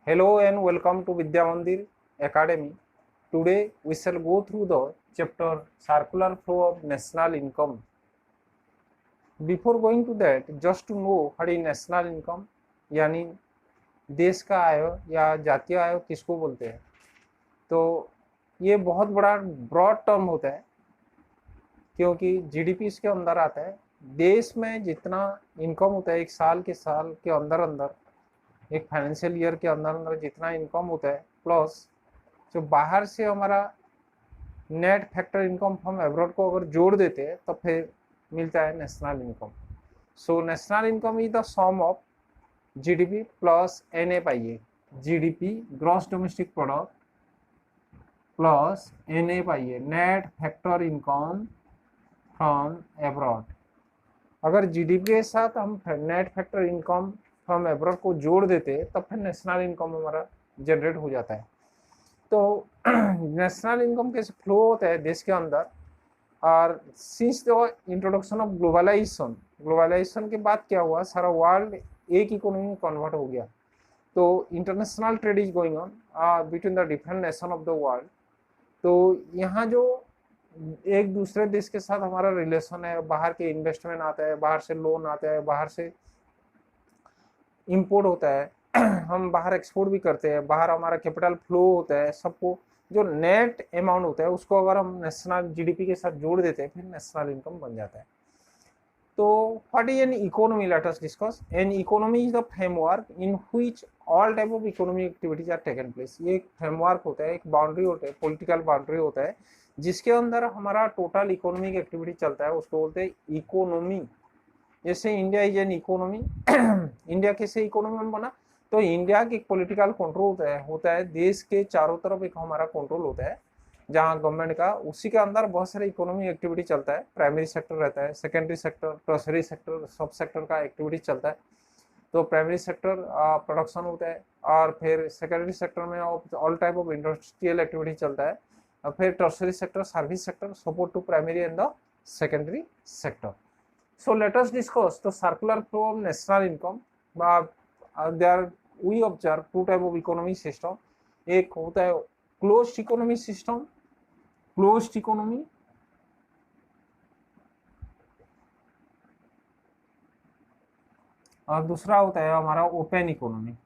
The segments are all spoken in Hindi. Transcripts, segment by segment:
Hello and welcome to Vidya Mandir Academy. Today we shall go through the chapter Circular Flow of National Income. Before going to that, just to know what is national income, यानी देश का आय या जातीय आय किसको बोलते हैं। तो ये बहुत बड़ा ब्रॉड टर्म होता है क्योंकि जीडीपी इसके अंदर आता है। देश में जितना इनकम होता है एक साल के अंदर अंदर, एक फाइनेंशियल ईयर के अंदर अंदर जितना इनकम होता है, प्लस जो बाहर से हमारा net factor income from abroad को अगर जोड़ देते हैं तो फिर मिलता है national income. So national income is the sum of GDP plus NFIA. GDP gross domestic product plus NFIA net factor income from abroad. अगर जीडीपी के साथ हम net factor income from abroad को जोड़ देते तब फिर नेशनल इनकम हमारा जनरेट हो जाता है। तो नेशनल इनकम कैसे फ्लो होता है देश के अंदर, और since the introduction of globalization के बाद क्या हुआ, सारा वर्ल्ड एक इकोनॉमी में कन्वर्ट हो गया। तो international trade is going on between the different nation of the world. तो यहाँ जो एक दूसरे देश के साथ हमारा रिलेशन है, बाहर के इन्वेस्टमेंट आता है, बाहर से लोन आता है, बाहर से इंपोर्ट होता है, हम बाहर एक्सपोर्ट भी करते हैं, बाहर हमारा कैपिटल फ्लो होता है, सबको जो नेट अमाउंट होता है उसको अगर हम नेशनल जीडीपी के साथ जोड़ देते हैं फिर नेशनल इनकम बन जाता है। तो what is an economy, let us discuss. An economy is the framework in which all type of economic activities are taken place. ये एक फ्रेमवर्क होता है, एक बाउंड्री होता है, पॉलिटिकल बाउंड्री होता है जिसके अंदर हमारा टोटल इकोनॉमिक एक्टिविटी चलता है, उसको बोलते हैं इकोनॉमी। जैसे India is an economy. India कैसे इकोनॉमी में बना, तो इंडिया की पॉलिटिकल कंट्रोल होता है देश के चारों तरफ एक हमारा कंट्रोल होता है जहाँ गवर्नमेंट का, उसी के अंदर बहुत सारे इकोनॉमिक एक्टिविटी चलता है। प्राइमरी सेक्टर रहता है, सेकेंडरी सेक्टर, टर्सरी सेक्टर, सब सेक्टर का एक्टिविटी चलता है। तो प्राइमरी सेक्टर प्रोडक्शन होता है, और फिर सेकेंडरी सेक्टर में all type of industrial activity चलता है, और फिर tertiary sector, service sector, support to primary and the secondary sector. So let us discuss the circular flow of national income. There we observe two type of economy system. एक होता है closed economy system, closed economy, और दूसरा होता है हमारा open economy.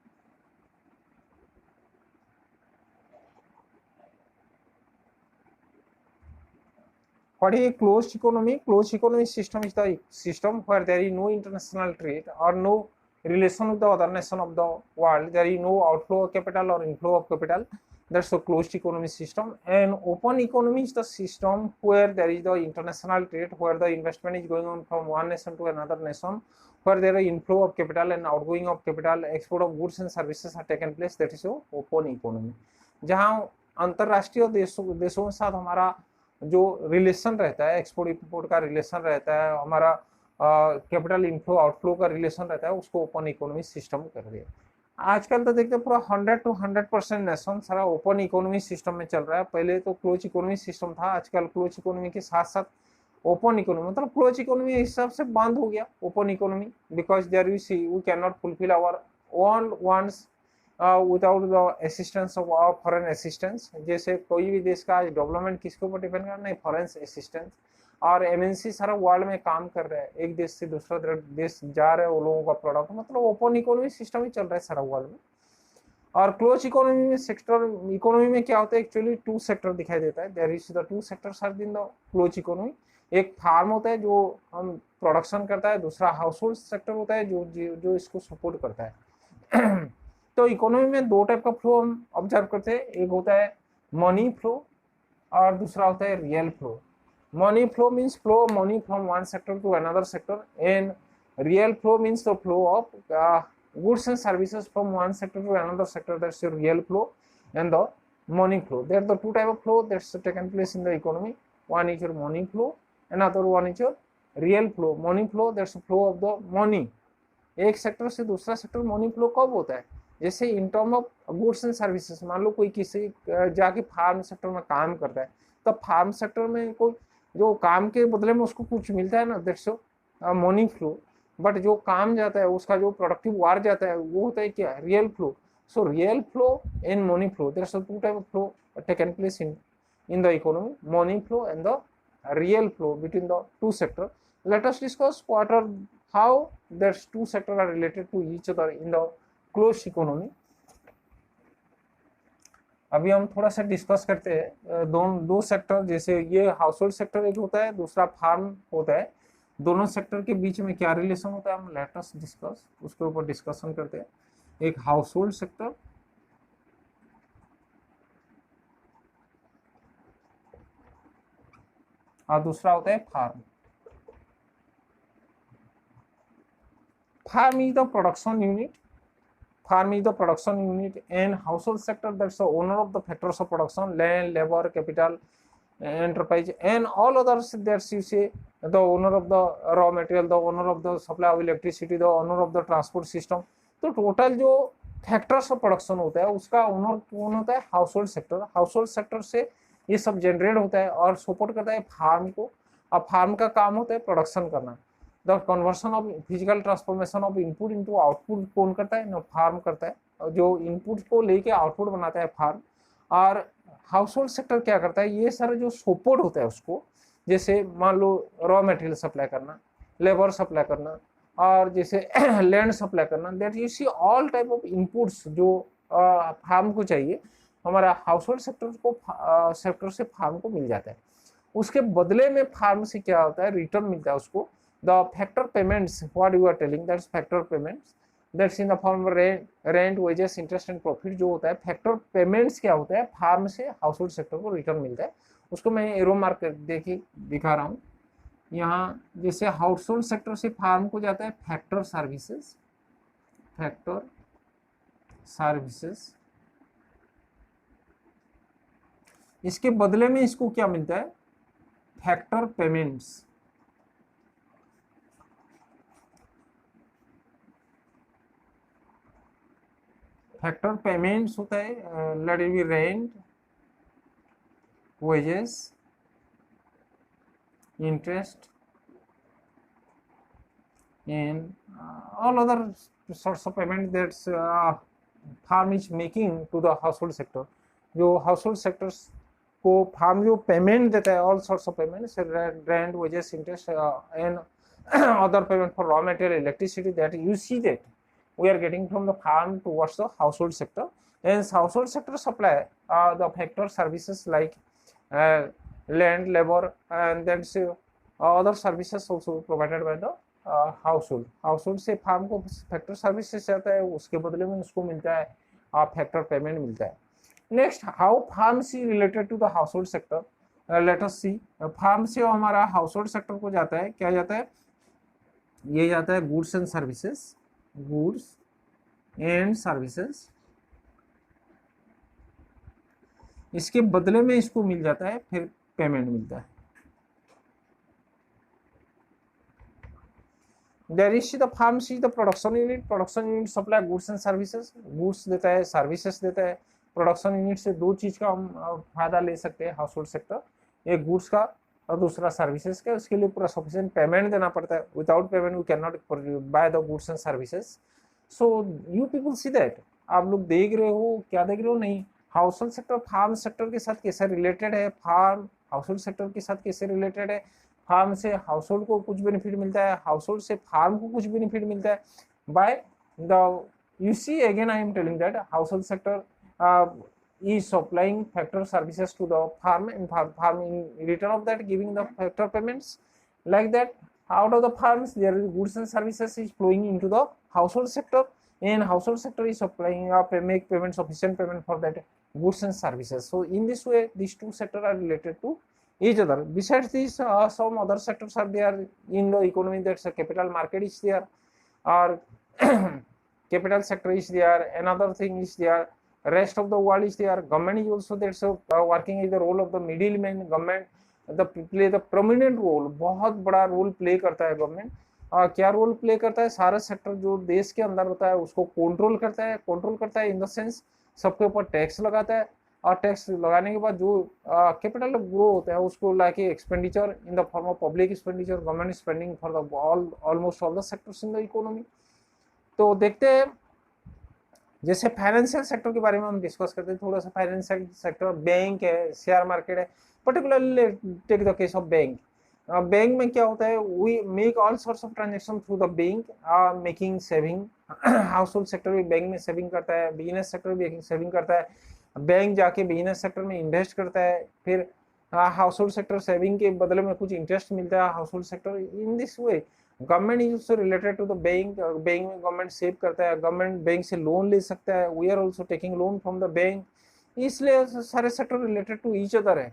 What is a closed economy? Closed economy system is the system where there is no international trade or no relation with the other nation of the world. There is no outflow of capital or inflow of capital. That's a closed economy system. And open economy is the system where there is the international trade, where the investment is going on from one nation to another nation, where there is inflow of capital and outgoing of capital, export of goods and services are taken place. That is a open economy. जहाँ अंतरराष्ट्रीय देशों के साथ हमारा जो रिलेशन रहता है, एक्सपोर्ट इंपोर्ट का रिलेशन रहता है, हमारा कैपिटल इनफ्लो आउटफ्लो का रिलेशन रहता है, उसको ओपन इकोनॉमी सिस्टम कर दिया। आजकल तो देखते हैं पूरा 100 to 100% नेशन सारा ओपन इकोनॉमी सिस्टम में चल रहा है। पहले तो क्लोज इकोनॉमी सिस्टम था, आजकल क्लोज इकोनॉमी के साथ साथ ओपन इकोनॉमी, मतलब क्लोज इकोनॉमी हिसाब से बंद हो गया open economy, because there we can not fulfill our own wants without the assistance of foreign assistance. जैसे कोई भी देश का डेवलपमेंट किसके ऊपर डिपेंड करना है, फॉरेन असिस्टेंस। और एमएनसी सारा वर्ल्ड में काम कर रहा है, एक देश से दूसरा देश जा रहे हैं वो लोगों का प्रोडक्ट, मतलब ओपन इकोनॉमी सिस्टम ही चल रहा है सारा वर्ल्ड में। और क्लोज इकोनॉमी में सेक्टर इकोनॉमी में क्या होता है, एक्चुअली टू सेक्टर दिखाई देता है। There is the two sectors are in the close economy. एक फार्म होता है जो हम प्रोडक्शन करता है, दूसरा हाउस होल्ड सेक्टर होता है जो इसको सपोर्ट करता है। तो इकोनॉमी में दो टाइप का फ्लो हम ऑब्जर्व करते हैं, एक होता है मनी फ्लो और दूसरा होता है real flow. Money flow means flow of money from one sector to another sector, and real flow means the flow of goods and services from one sector to another sector. That's your real flow and the money flow. There are the two type of flow that's taken place in the economy. One is your money flow, another one is your real flow. Money flow, that's the flow of the money. एक सेक्टर से दूसरा सेक्टर मनी फ्लो कब होता है, जैसे in term of goods and services. मान लो कोई किसी जाके फार्म सेक्टर में काम करता है, तो फार्म सेक्टर में कोई जो काम के बदले में उसको कुछ मिलता है ना, दैट्स मनी फ्लो। बट जो काम जाता है उसका जो प्रोडक्टिव वार जाता है वो होता है क्या, real flow. So real flow and money flow, there's a two type of flow taken place in the economy, money flow and the real flow between the two sector. Let us discuss how there's two sector are related to each other in the closed economy. अभी हम थोड़ा सा डिस्कस करते हैं दो सेक्टर, जैसे ये हाउस होल्ड सेक्टर एक होता है, दूसरा फार्म होता है, दोनों सेक्टर के बीच में क्या रिलेशन होता है हम लेट अस डिस्कस, उसके ऊपर डिस्कशन करते हैं। एक हाउस होल्ड सेक्टर और दूसरा होता है farm. Farm is the production unit, farm is the production unit, and household sector, that's the owner of the factors of production, land, labor, capital, enterprise, and all others, that's you say the owner of the raw material, the owner of the supply of electricity, the owner of the transport system। तो टोटल जो फैक्टर्स ऑफ प्रोडक्शन होता है उसका ओनर कौन होता है? Household sector. House hold sector से ये सब जनरेट होता है और सपोर्ट करता है फार्म को। अब फार्म का काम होता है प्रोडक्शन करना। The conversion of physical transformation of input into output कौन करता है? फार्म करता है। जो इनपुट को लेके आउटपुट बनाता है फार्म। और हाउस होल्ड सेक्टर क्या करता है? ये सारा जो सपोर्ट होता है उसको, जैसे मान लो रॉ मटेरियल सप्लाई करना, लेबर सप्लाई करना, और जैसे लैंड सप्लाई करना, that you see all type of inputs जो फार्म को चाहिए, हमारा हाउस होल्ड सेक्टर से फार्म को मिल जाता है। उसके बदले में फार्म से क्या होता है? रिटर्न मिलता है उसको। The factor payments, what you are telling, that's factor payments, that's in the form of rent, wages, interest and profit। जो होता है factor payments क्या होता है? फार्म से हाउस होल्ड सेक्टर को रिटर्न मिलता है। उसको मैं एरो मार्क देखिए दिखा रहा हूँ यहाँ। जैसे हाउस होल्ड सेक्टर से फार्म को जाता है फैक्टर सर्विसेज, फैक्टर सर्विसेज। इसके बदले में इसको क्या मिलता है? Factor payments. फैक्टर पेमेंट्स होता है let it be rent, wages, interest and all other source of payment that's farm is making to the household sector. जो हाउस होल्ड सेक्टर्स को फार्म जो पेमेंट देता है, all source of payment, rent, wages, interest and other payment for raw material, electricity, that you see that we are getting from the farm towards the household sector, and household sector supply the factor services like land, labor, and then other services also provided by the household। household से farm को factor services आता है, उसके बदले में उसको मिलता है factor payment मिलता है। next, how farm is related to the household sector, let us see। farm से हमारा household sector को जाता है, क्या जाता है? ये जाता है goods and services, goods and services. इसके बदले में इसको मिल जाता है फिर पेमेंट मिलता है। There is the farm see the production unit, production unit supply goods and services, goods देता है, सर्विसेज देता है। प्रोडक्शन यूनिट से दो चीज का हम फायदा ले सकते हैं हाउस होल्ड सेक्टर, एक गुड्स का और दूसरा सर्विसेज का। उसके लिए पूरा सफिशिएंट पेमेंट देना पड़ता है। Without payment we can not buy the goods and services. So you people see that, आप लोग देख रहे हो, क्या देख रहे हो? नहीं, household sector farm sector के साथ कैसे रिलेटेड है, फार्म हाउस होल्ड सेक्टर के साथ कैसे रिलेटेड है। फार्म से हाउस होल्ड को कुछ बेनिफिट मिलता है, हाउस होल्ड से फार्म को कुछ बेनिफिट मिलता है by the, you see again I am telling that household sector is supplying factor services to the farm, and farm in return of that giving the factor payments. Like that, out of the farms there is goods and services is flowing into the household sector, and household sector is supplying make payment, sufficient payment for that goods and services. So in this way these two sectors are related to each other. Besides this, some other sectors are there in the economy, that's a capital market is there, or capital sector is there, another thing is there, rest of the world is there, government is also there। so working is the role of the middleman, government play the prominent role, बहुत बड़ा रोल प्ले करता है गवर्नमेंट। क्या रोल प्ले करता है? सारा सेक्टर जो देश के अंदर होता है उसको कंट्रोल करता है। कंट्रोल करता है इन द सेंस सबके ऊपर टैक्स लगाता है, और टैक्स लगाने के बाद जो कैपिटल ग्रो होता है उसको लाके expenditure in the form of public expenditure, government spending for the almost all the sectors in the economy. तो देखते हैं जैसे फाइनेंशियल सेक्टर के बारे में हम डिस्कस करते हैं थोड़ा सा। फाइनेंशियल सेक्टर बैंक है, शेयर मार्केट है, particularly take the case of bank. Bank में क्या होता है, we make all sorts of transaction through the bank, making saving. Household sector भी बैंक में सेविंग करता है, बिजनेस सेक्टर भी सेविंग करता है, बैंक जाके बिजनेस सेक्टर में इन्वेस्ट करता है, फिर हाउस होल्ड सेक्टर सेविंग के बदले में कुछ इंटरेस्ट मिलता है household sector. In this way government is also related to the bank. Bank में गवर्नमेंट सेव करता है, गवर्नमेंट बैंक से लोन ले सकता है, we are also taking loan from the bank. इसलिए सारे sector related to each other है।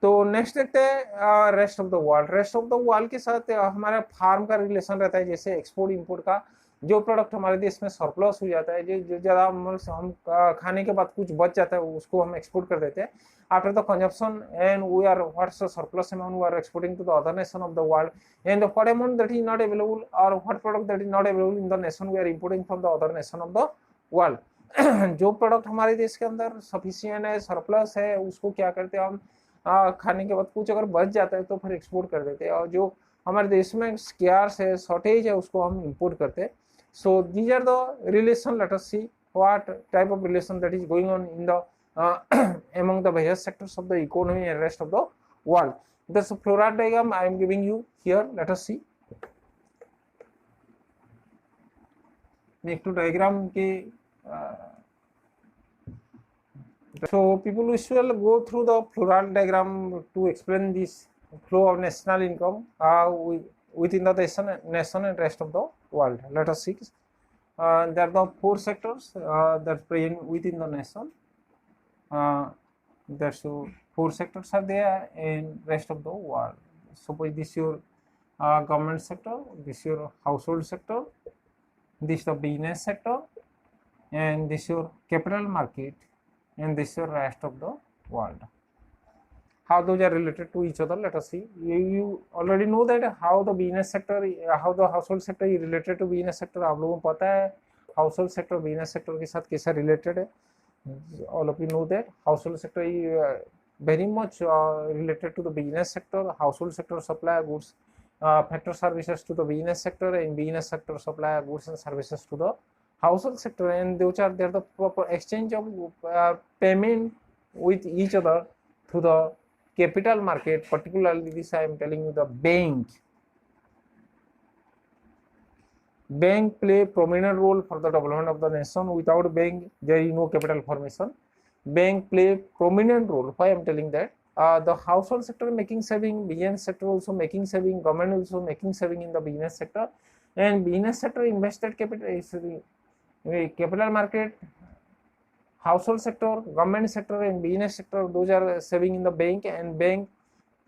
तो नेक्स्ट देखते हैं rest of the world. Rest of the world के साथ हमारा फार्म का रिलेशन रहता है, जैसे एक्सपोर्ट इंपोर्ट का। जो प्रोडक्ट हमारे देश में सरप्लस हो जाता है, जो ज़्यादा हम खाने के बाद कुछ बच जाता है, उसको हम एक्सपोर्ट कर देते हैं after the consumption, and we are what's the surplus amount we are exporting to the other nation of the world, and what amount that is not available और what product that is not available in the nation we are importing from the other nation of the world. जो प्रोडक्ट हमारे देश के अंदर सफिशियंट है, सरप्लस है, उसको क्या करते हैं हम, खाने के बाद कुछ अगर बच जाता है तो फिर एक्सपोर्ट कर देते हैं, और जो हमारे देश में स्कार्स है, शॉर्टेज है, उसको हम इंपोर्ट करते हैं। So these are the relation. Let us see what type of relation that is going on in the among the various sectors of the economy and rest of the world. That's a flow diagram I am giving you here. Let us see. Next to diagram के so people usually go through the floral diagram to explain this flow of national income within the nation and rest of the world. Let us see. There are the four sectors that present within the nation. There's four sectors are there in rest of the world. Suppose this your government sector, this your household sector, this the business sector, and this your capital market, and this your rest of the world. How those are related to each other, let us see. You already know that how the business sector, how the household sector is related to business sector. आप लोगों को पता है household sector business sector के साथ कैसा related है. All of you know that household sector is very much related to the business sector. Household sector supply goods, factor services to the business sector, and business sector supply goods and services to the household sector, and those are there the proper exchange of payment with each other through the capital market. Particularly this I am telling you, the bank play prominent role for the development of the nation. Without bank there is no capital formation. Bank play prominent role. Why I am telling that? The household sector making saving, business sector also making saving, government also making saving in the business sector, and business sector invested capital is capital market, household sector, government sector, and business sector, those are saving in the bank, and bank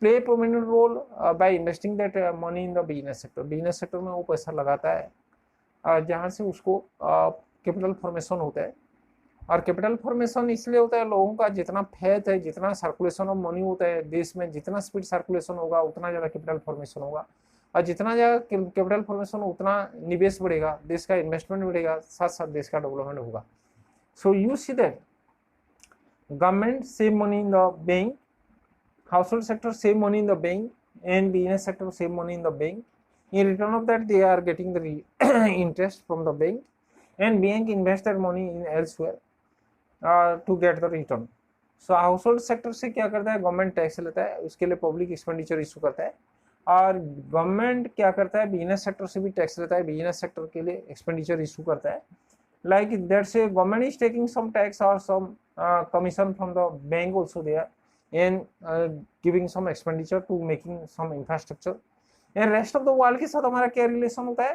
play prominent role by investing that money in the business sector. business sector में वो पैसा लगाता है जहाँ से उसको कैपिटल फॉर्मेशन होता है, और कैपिटल फॉर्मेशन इसलिए होता है लोगों का जितना फैथ है, जितना सर्कुलेशन ऑफ मनी होता है देश में, जितना स्पीड सर्कुलेशन होगा उतना ज़्यादा कैपिटल फॉर्मेशन होगा, और जितना ज़्यादा कैपिटल फॉर्मेशन उतना निवेश बढ़ेगा, देश का इन्वेस्टमेंट बढ़ेगा, साथ साथ देश का डेवलपमेंट होगा. So you see that government save money in the bank, household sector save money in the bank, and business sector save money in the bank. In return of that, they are getting the interest from the bank, and bank invest their money in elsewhere to get the return. So household sector से क्या करता है, गवर्नमेंट टैक्स लेता है, उसके लिए पब्लिक एक्सपेंडिचर इशू करता है, और गवर्नमेंट क्या करता है, बिजनेस सेक्टर से भी टैक्स लेता है, बिजनेस सेक्टर के लिए एक्सपेंडिचर इशू करता है. Like that say government is taking some tax or some commission from the bank also there, and giving some expenditure to making some infrastructure. and rest of the world के साथ हमारा क्या रिलेशन होता है,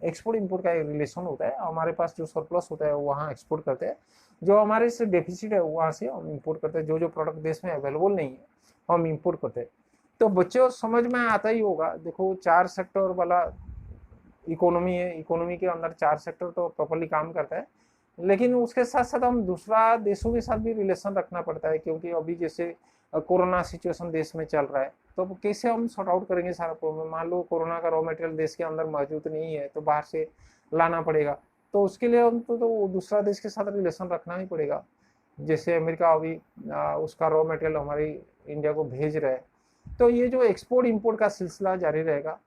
एक्सपोर्ट इंपोर्ट का रिलेशन होता है. हमारे पास जो सरप्लस होता है वहाँ एक्सपोर्ट करते हैं, जो हमारे से डेफिसिट है वहाँ से हम इंपोर्ट करते हैं, जो जो प्रोडक्ट देश में अवेलेबल नहीं है हम इंपोर्ट करते हैं. तो बच्चों समझ में आता ही होगा. देखो 4 सेक्टर वाला इकोनॉमी है, इकोनॉमी के अंदर 4 सेक्टर तो प्रॉपर्ली काम करता है, लेकिन उसके साथ साथ हम दूसरा देशों के साथ भी रिलेशन रखना पड़ता है, क्योंकि अभी जैसे कोरोना सिचुएशन देश में चल रहा है, तो कैसे हम सॉर्ट आउट करेंगे सारा प्रॉब्लम. मान लो कोरोना का रॉ मटेरियल देश के अंदर मौजूद नहीं है तो बाहर से लाना पड़ेगा, तो उसके लिए हम तो दूसरा देश के साथ रिलेशन रखना ही पड़ेगा. जैसे अमेरिका अभी उसका रॉ मटेरियल हमारी इंडिया को भेज रहा है, तो ये जो एक्सपोर्ट इम्पोर्ट का सिलसिला जारी रहेगा.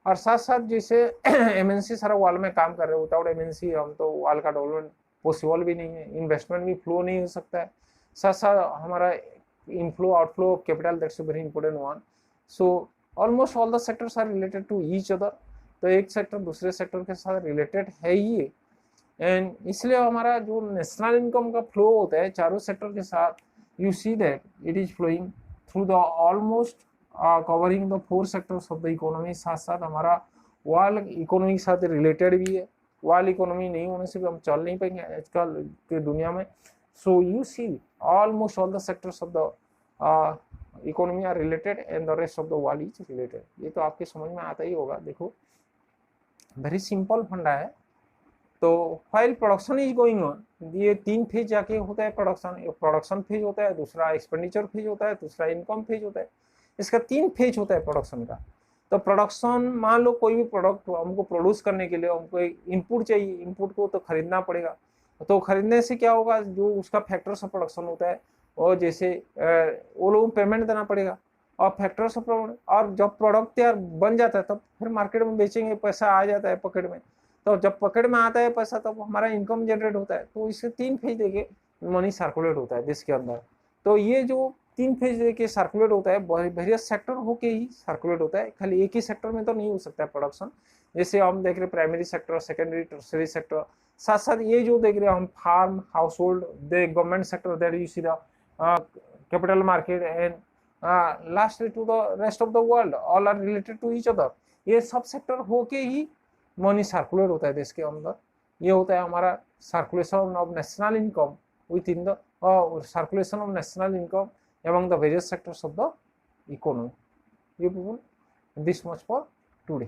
और साथ साथ जैसे एमएनसी सारा वर्ल्ड में काम कर रहे हैं, विदाउट एमएनसी हम तो वर्ल्ड का डेवलपमेंट पॉसिबल भी नहीं है, इन्वेस्टमेंट भी फ्लो नहीं हो सकता है, साथ साथ हमारा inflow outflow of capital, that's very important one. So almost all the sectors are related to each other, तो एक सेक्टर दूसरे सेक्टर के साथ रिलेटेड है ही, एंड इसलिए हमारा जो नेशनल इनकम का फ्लो होता है चारों सेक्टर के साथ, you see that it is flowing through the almost covering the 4 sectors of the economy. साथ साथ हमारा वर्ल्ड इकोनॉमी के साथ रिलेटेड भी है, वर्ल्ड इकोनॉमी नहीं होने से भी हम चल नहीं पाएंगे आजकल के दुनिया में। So you see almost all the sectors of the economy are related and the rest of the world is related. ये तो आपके समझ में आता ही होगा। देखो वेरी सिंपल फंडा है। तो file production is going on, ये 3 फेज जाके होता है प्रोडक्शन, एक प्रोडक्शन फेज होता है, दूसरा एक्सपेंडिचर फेज होता है, दूसरा इनकम फेज होता है। इसका 3 फेज होता है प्रोडक्शन का। तो प्रोडक्शन, मान लो कोई भी प्रोडक्ट हमको प्रोड्यूस करने के लिए हमको इनपुट चाहिए, इनपुट को तो खरीदना पड़ेगा। तो खरीदने से क्या होगा, जो उसका फैक्टर्स ऑफ प्रोडक्शन होता है, और जैसे वो लोग पेमेंट देना पड़ेगा, और फैक्टर्स ऑफ, और जब प्रोडक्ट तैयार बन जाता है तब फिर मार्केट में बेचेंगे, पैसा आ जाता है पॉकेट में। तो जब पॉकेट में आता है पैसा तब हमारा इनकम जनरेट होता है। तो इससे 3 फेज देके मनी सर्कुलेट होता है देश के अंदर। तो ये जो 3 फेज देके सर्कुलेट होता है, वेरियस सेक्टर होके ही सर्कुलेट होता है, खाली एक ही सेक्टर में तो नहीं हो सकता है प्रोडक्शन। जैसे हम देख रहे primary sector, secondary, tertiary sector, साथ साथ ये जो देख रहे हम farm, household, the government sector, that you see the capital market, and lastly to the rest of the world, all are related to each other. ये सब सेक्टर होके ही मनी सर्कुलेट होता है देश के अंदर। ये होता है हमारा circulation of national income with in the circulation of national income among the various sectors of the economy. You people, this much for today.